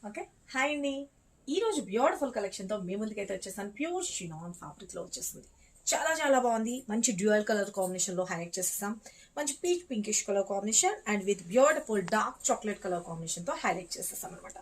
Okay. Hi అండి. ఈరోజు beautiful కలెక్షన్తో మీ ముందుకైతే వచ్చేసాను. ప్యూర్ షినాన్ ఫ్యాబ్రిక్లో వచ్చేస్తుంది. చాలా చాలా బాగుంది. మంచి డ్యూయల్ కలర్ కాంబినేషన్లో హైలైట్ చేసేసాం. మంచి peach pinkish colour combination and with beautiful dark chocolate colour కాంబినేషన్తో హైలైట్ చేసేసాం అనమాట.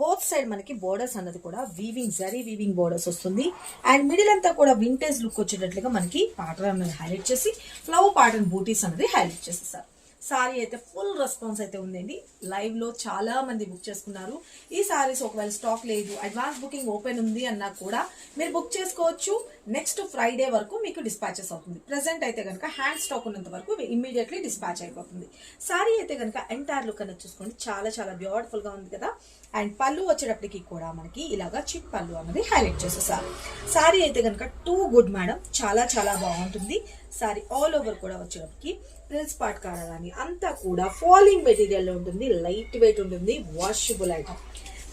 బోత్ సైడ్ మనకి బోర్డర్స్ అన్నది కూడా వీవింగ్ జరీ వీవింగ్ బోర్డర్స్ వస్తుంది. అండ్ మిడిల్ అంతా కూడా వింటేజ్ లుక్ వచ్చేటట్లుగా మనకి ప్యాటర్న్ అనేది హైలైట్ చేసి ఫ్లవర్ ప్యాటర్న్ బూటీస్ అనేది హైలైట్ చేసేసారు. సారీ అయితే ఫుల్ రెస్పాన్స్ అయితే ఉందండి. లైవ్ లో చాలా మంది బుక్ చేసుకున్నారు. ఈ సారీస్ ఒకవేళ స్టాక్ లేదు, అడ్వాన్స్ బుకింగ్ ఓపెన్ ఉంది అన్నా కూడా మీరు బుక్ చేసుకోవచ్చు. నెక్స్ట్ ఫ్రైడే వరకు మీకు డిస్పాచెస్ అవుతుంది. ప్రెసెంట్ అయితే కనుక హ్యాండ్ స్టాక్ ఉన్నంత వరకు ఇమ్మీడియట్లీ డిస్పాచ్ అయిపోతుంది. సారీ అయితే కనుక ఎంటైర్ లుక్ అనేది చూసుకోండి, చాలా చాలా బ్యూటిఫుల్ గా ఉంది కదా. అండ్ పళ్ళు వచ్చేటప్పటికి కూడా మనకి ఇలాగా చిప్ పళ్ళు అనేది హైలైట్ చేసేసారు. సారీ అయితే కనుక టూ గుడ్ మేడం, చాలా చాలా బాగుంటుంది. సారీ ఆల్ ఓవర్ కూడా వచ్చేటప్పటికి ప్రిల్స్ పార్ట్ కాడ కానీ అంతా కూడా ఫాలింగ్ మెటీరియల్ ఉంటుంది, లైట్ వెయిట్ ఉంటుంది, వాషబుల్ ఐటమ్.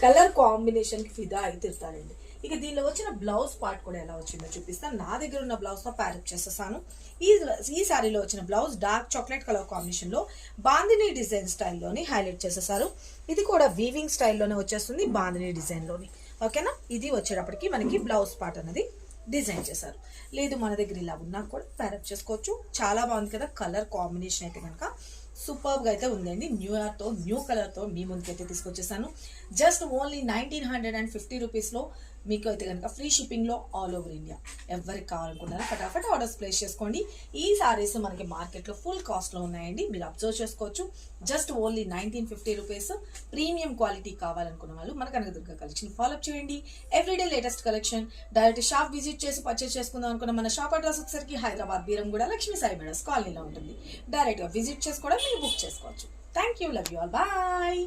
కలర్ కాంబినేషన్ కి ఫిదా అయితే ఇస్తారండి. ఇక దీనిలో వచ్చిన బ్లౌజ్ పార్ట్ కూడా ఎలా వచ్చిందో చూపిస్తాను. నా దగ్గర ఉన్న బ్లౌజ్ తో ప్యారప్ చేసేసాను. ఈ సారీలో వచ్చిన blouse dark chocolate colour combination లో బాందిని డిజైన్ స్టైల్లోని హైలైట్ చేసేసారు. ఇది కూడా వీవింగ్ స్టైల్లోనే వచ్చేస్తుంది, బాందిని డిజైన్ లోని. ఓకేనా. ఇది వచ్చేటప్పటికి మనకి బ్లౌజ్ పార్ట్ అనేది డిజైన్ చేశారు. లేదు మన దగ్గర ఇలా ఉన్నా కూడా ప్యారప్ చేసుకోవచ్చు. చాలా బాగుంది కదా. కలర్ కాంబినేషన్ అయితే కనుక సూపర్గా అయితే ఉందండి. న్యూ కలర్తో మీ ముందుకైతే తీసుకొచ్చేసాను. జస్ట్ ఓన్లీ 1950 రూపీస్లో మీకు అయితే కనుక ఫ్రీ షిప్పింగ్లో ఆల్ ఓవర్ ఇండియా. ఎవరికి కావాలనుకున్నారో ఫటాఫట్ ఆర్డర్స్ ప్లేస్ చేసుకోండి. ఈ సారీస్ మనకి మార్కెట్లో ఫుల్ కాస్ట్లో ఉన్నాయండి, మీరు అబ్జర్వ్ చేసుకోవచ్చు. Just only 1950 rupees. Premium quality కావాలనుకున్న వాళ్ళు మన కనకదుర్గ కలెక్షన్ ఫాలోఅప్ చేయండి. Everyday latest collection. Direct shop visit చేసి పర్చేస్ చేసుకుందాం అనుకున్న మన షాప్ అడ్రస్ ఒకసారికి హైదరాబాద్ బీరంగూడ లక్ష్మీ సాయి మేడస్ కాలనీలో ఉంటుంది. డైరెక్ట్గా విజిట్ చేసుకోవడం మీరు బుక్ చేసుకోవచ్చు. Thank you, love you all, bye.